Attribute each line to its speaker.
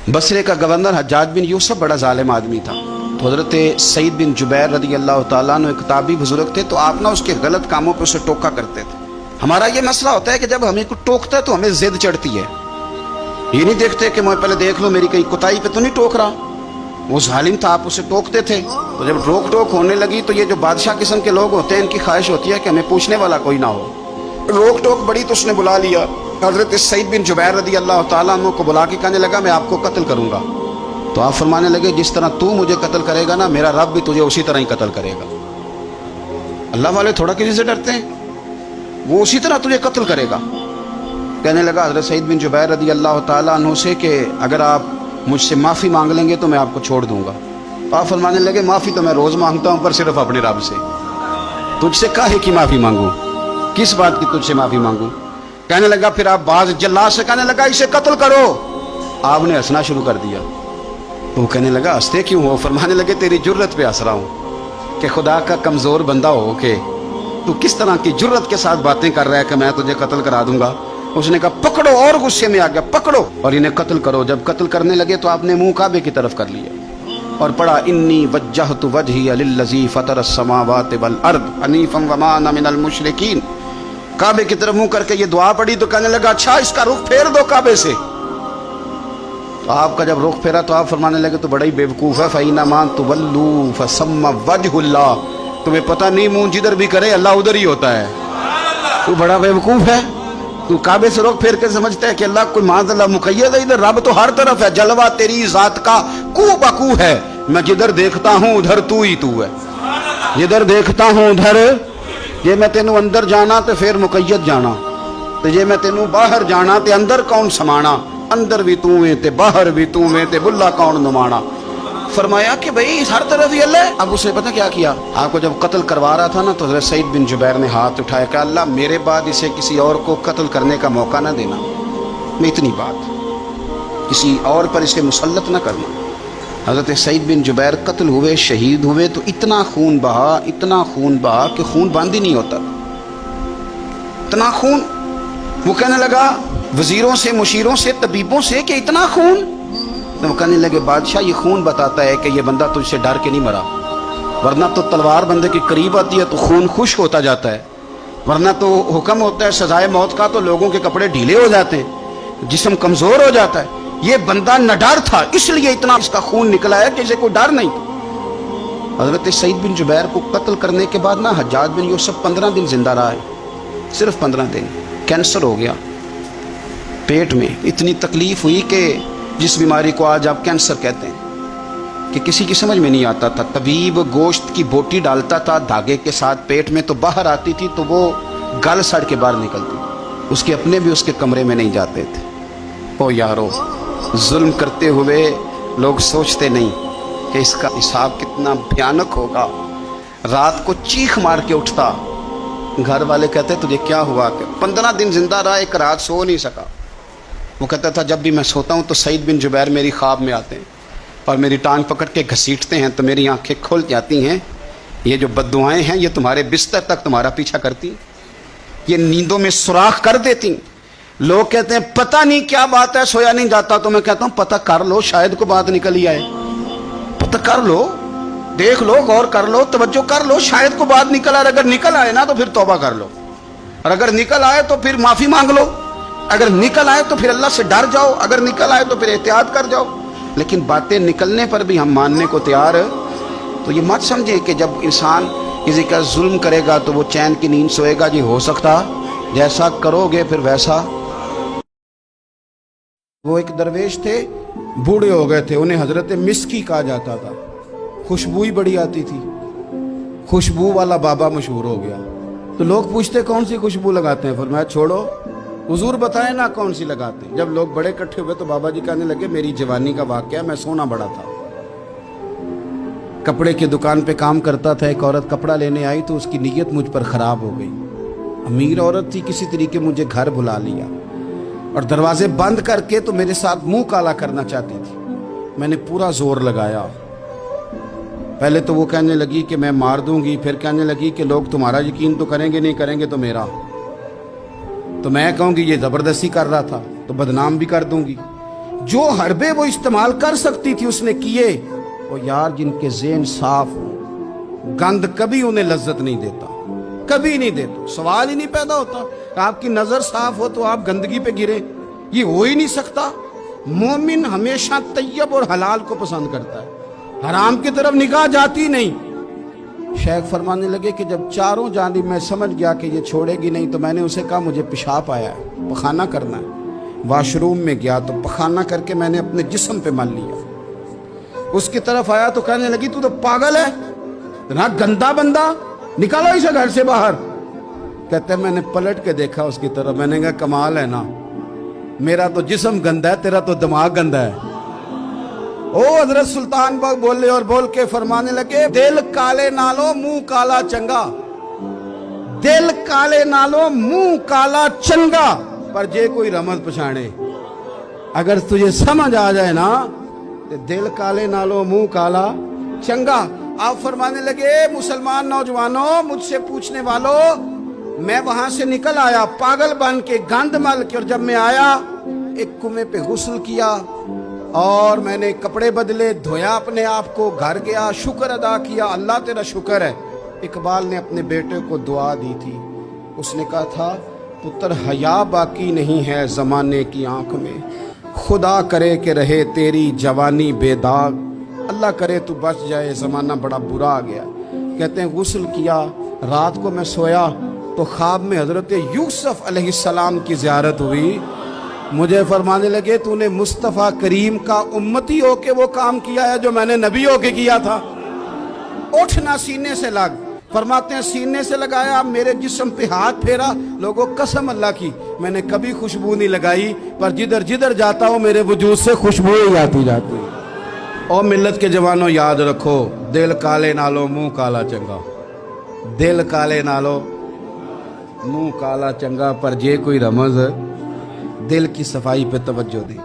Speaker 1: बसरे का गवर्नर हज्जाज बिन यूसुफ बड़ा जालिम आदमी था। तो हज़रत सईद बिन जुबैर रज़ी अल्लाह तआला अन्हु एक किताबी बुजुर्ग थे, तो आप ना उसके गलत कामों पे उसे टोका करते थे। हमारा ये मसला होता है कि जब हमें कुछ टोकता है तो हमें जिद चढ़ती है, ये नहीं देखते कि मैं पहले देख लूं मेरी कहीं कुताई पे तो नहीं टोक रहा। वो जालिम था, आप उसे टोकते थे। तो जब रोक टोक होने लगी तो ये जो बादशाह किस्म के लोग होते हैं, इनकी ख्वाहिश होती है कि हमें पूछने वाला कोई ना हो। रोक टोक बड़ी तो उसने बुला लिया हज़रत सईद बिन जुबैर रज़ी अल्लाह तआला अन्हु को, बुला के कहने लगा मैं आपको कत्ल करूंगा। तो आप फरमाने लगे जिस तरह तू मुझे कत्ल करेगा ना, मेरा रब भी तुझे उसी तरह ही कत्ल करेगा। अल्लाह वाले थोड़ा किसी से डरते हैं, वो उसी तरह तुझे कत्ल करेगा। कहने लगा हज़रत सईद बिन जुबैर रज़ी अल्लाह तआला अन्हु से कि अगर आप मुझसे माफ़ी मांग लेंगे तो मैं आपको छोड़ दूंगा। तो आप फरमाने लगे माफ़ी तो मैं रोज़ मांगता हूँ, पर सिर्फ अपने रब से। तुझसे काहे की माफ़ी मांगू, किस बात की तुझसे माफ़ी मांगू। कहने लगा फिर आप बाज जल्लाद से कहने लगा इसे कत्ल करो। आपने हंसना शुरू कर दिया। तो वो कहने लगा हंसते क्यों हो। फरमाने लगे तेरी जुर्रत पे हंस रहा हूँ कि खुदा का कमज़ोर बंदा हो के तू किस तरह की जुर्रत के साथ बातें कर रहा है कि मैं तुझे कत्ल करा दूंगा। उसने कहा पकड़ो, और गुस्से में आ गया, पकड़ो और इन्हें कत्ल करो। जब कत्ल करने लगे तो आपने मुंह काबे की तरफ कर लिया और पढ़ा इन्नी वज्जहतु वजही लिल्लज़ी फ़तरस समावाति वल अर्द हनीफ़न वमा अना मिनल मुशरिकीन। काबे की तरफ मुंह करके ये दुआ पड़ी तो कहने लगा अच्छा इसका रुख फेर दो काबे से। तो आपका जब रुख फेरा तो आप फरमाने लगे तो बड़ा ही बेवकूफ़ है, फ़इन्नमा तुवल्लू फ़सम्मा वजहुल्लाह। तुम्हें पता नहीं मुंह जिधर भी करे अल्लाह उधर ही होता है। तू बड़ा बेवकूफ़ है, तू काबे से रुख फेर के समझता है कि अल्लाह कोई माज़अल्लाह मुक़य्यद है। इधर रब तो हर तरफ है, जलवा तेरी ज़ात का कू बकू है। मैं जिधर देखता हूँ उधर तू ही तू है, जिधर देखता हूँ उधर। जे मैं तेनू अंदर जाना तो फिर मुक़य्यद जाना, तो जे मैं तेनू बाहर जाना तो अंदर कौन समाना। अंदर भी तू है ते बाहर भी तू है ते बुल्ला कौन नुमाना। फरमाया कि भाई हर तरफ ही अल्लाह है। अब उसने पता क्या किया, आपको जब कत्ल करवा रहा था ना तो हज़रत सईद बिन जुबैर ने हाथ उठाया कि अल्लाह मेरे बाद इसे किसी और को कत्ल करने का मौका ना देना। मैं इतनी बात किसी और पर इसे मुसल्लत ना करना। हज़रत सईद बिन जुबैर कत्ल हुए, शहीद हुए तो इतना खून बहा, इतना खून बहा कि खून बंद ही नहीं होता, इतना खून। वो कहने लगा वजीरों से, मुशीरों से, तबीबों से कि इतना खून। तो वो कहने लगे बादशाह ये खून बताता है कि ये बंदा तुझसे डर के नहीं मरा, वरना तो तलवार बंदे के करीब आती है तो खून खुश्क होता जाता है, वरना तो हुक्म होता है सजाए मौत का तो लोगों के कपड़े ढीले हो जाते हैं, जिस्म कमज़ोर हो जाता है। ये बंदा नडर था इसलिए इतना इसका खून निकला है कि इसे कोई डर नहीं। हज़रत सईद बिन जुबैर को कत्ल करने के बाद ना हज्जाज बिन यूसुफ 15 दिन जिंदा रहा है, सिर्फ 15 दिन। कैंसर हो गया पेट में, इतनी तकलीफ हुई कि जिस बीमारी को आज आप कैंसर कहते हैं कि किसी की समझ में नहीं आता था। तबीब गोश्त की बोटी डालता था धागे के साथ पेट में, तो बाहर आती थी तो वो गल सड़ के बाहर निकलती, उसके अपने भी उसके कमरे में नहीं जाते थे। ओ यारो, जुल्म करते हुए लोग सोचते नहीं कि इसका हिसाब कितना भयानक होगा। रात को चीख मार के उठता, घर वाले कहते तुझे क्या हुआ। 15 दिन जिंदा रहा, एक रात सो नहीं सका। वो कहता था जब भी मैं सोता हूँ तो सईद बिन जुबैर मेरी ख्वाब में आते हैं और मेरी टांग पकड़ के घसीटते हैं तो मेरी आंखें खुल जाती हैं। ये जो बद्दुआएं हैं ये तुम्हारे बिस्तर तक तुम्हारा पीछा करती, ये नींदों में सुराख कर देती। लोग कहते हैं पता नहीं क्या बात है, सोया नहीं जाता। तो मैं कहता हूँ पता कर लो, शायद को बात निकल ही आए। पता कर लो, देख लो, गौर कर लो, तवज्जो कर लो, शायद को बात निकल आए। अगर निकल आए ना तो फिर तौबा कर लो, और अगर निकल आए तो फिर माफी मांग लो। अगर निकल आए तो फिर अल्लाह से डर जाओ, अगर निकल आए तो फिर एहतियात कर जाओ। लेकिन बातें निकलने पर भी हम मानने को तैयार। तो ये मत समझे कि जब इंसान किसी का जुल्म करेगा तो वो चैन की नींद सोएगा। जी हो सकता, जैसा करोगे फिर वैसा। वो एक दरवेश थे, बूढ़े हो गए थे, उन्हें हजरत मिस्की कहा जाता था। खुशबू ही बड़ी आती थी, खुशबू वाला बाबा मशहूर हो गया। तो लोग पूछते कौन सी खुशबू लगाते हैं, फरमाया छोड़ो, हुजूर बताए ना कौन सी लगाते हैं। जब लोग बड़े इकट्ठे हुए तो बाबा जी कहने लगे मेरी जवानी का वाकया, मैं सोना बड़ा था, कपड़े की दुकान पे काम करता था। एक औरत कपड़ा लेने आई तो उसकी नीयत मुझ पर खराब हो गई। अमीर औरत थी, किसी तरीके मुझे घर बुला लिया और दरवाजे बंद करके तो मेरे साथ मुंह काला करना चाहती थी। मैंने पूरा जोर लगाया। पहले तो वो कहने लगी कि मैं मार दूंगी, फिर कहने लगी कि लोग तुम्हारा यकीन तो करेंगे, नहीं करेंगे तो मेरा। तो मैं कहूँगी ये ज़बरदस्ती कर रहा था तो बदनाम भी कर दूंगी। جو حربے وہ استعمال کر سکتی تھی اس نے کیے. وہ یار جن کے ذہن صاف ہو گند کبھی انہیں لذت نہیں دیتا, کبھی نہیں دیتا, سوال ہی نہیں پیدا ہوتا. آپ کی نظر صاف ہو تو آپ گندگی پہ گرے, یہ ہو ہی نہیں سکتا. مومن ہمیشہ طیب اور حلال کو پسند کرتا ہے, حرام کی طرف نگاہ جاتی نہیں. شیخ فرمانے لگے کہ جب چاروں جانب میں سمجھ گیا کہ یہ چھوڑے گی نہیں تو میں نے اسے کہا مجھے پیشاب آیا ہے, پخانہ کرنا ہے. واش روم میں گیا تو پخانہ کر کے میں نے اپنے جسم پہ مل لیا. اس کی طرف آیا تو کہنے لگی تو پاگل ہے, اتنا گندا بندہ, نکالو اسے گھر سے باہر. کہتے ہیں میں نے پلٹ کے دیکھا اس کی طرف, میں نے کہا کمال ہے نا, میرا تو جسم گندا ہے, تیرا تو دماغ گندا ہے. او حضرت سلطان باغ بولے اور بول کے فرمانے لگے دل کالے نالو منہ کالا چنگا, دل کالے نالو منہ کالا چنگا, پر جے کوئی رمز پچھاڑے. اگر تجھے سمجھ آ جائے نا تو دل کالے نالو منہ کالا چنگا. آپ فرمانے لگے مسلمان نوجوانوں, مجھ سے پوچھنے والوں, میں وہاں سے نکل آیا پاگل بن کے, گند مل کے, اور جب میں آیا ایک کنویں پہ غسل کیا اور میں نے کپڑے بدلے, دھویا اپنے آپ کو, گھر گیا, شکر ادا کیا, اللہ تیرا شکر ہے. اقبال نے اپنے بیٹے کو دعا دی تھی, اس نے کہا تھا پتر حیا باقی نہیں ہے زمانے کی آنکھ میں, خدا کرے کہ رہے تیری جوانی بے داغ, اللہ کرے تو بچ جائے زمانہ بڑا برا آ گیا. کہتے ہیں غسل کیا, رات کو میں سویا تو خواب میں حضرت یوسف علیہ السلام کی زیارت ہوئی. مجھے فرمانے لگے تو نے مصطفیٰ کریم کا امتی ہو کے وہ کام کیا ہے جو میں نے نبی ہو کے کیا تھا. اٹھنا سینے سے لگ, فرماتے ہیں سینے سے لگایا, میرے جسم پہ ہاتھ پھیرا, لوگوں قسم اللہ کی میں نے کبھی خوشبو نہیں لگائی, پر جدھر جدھر جاتا ہوں میرے وجود سے خوشبو ہی آتی جاتی. اور ملت کے جوانوں یاد رکھو, دل کالے نالو منہ کالا چنگا, دل کالے نالو منہ کالا چنگا, پر جے کوئی رمز دل کی صفائی پہ توجہ دے.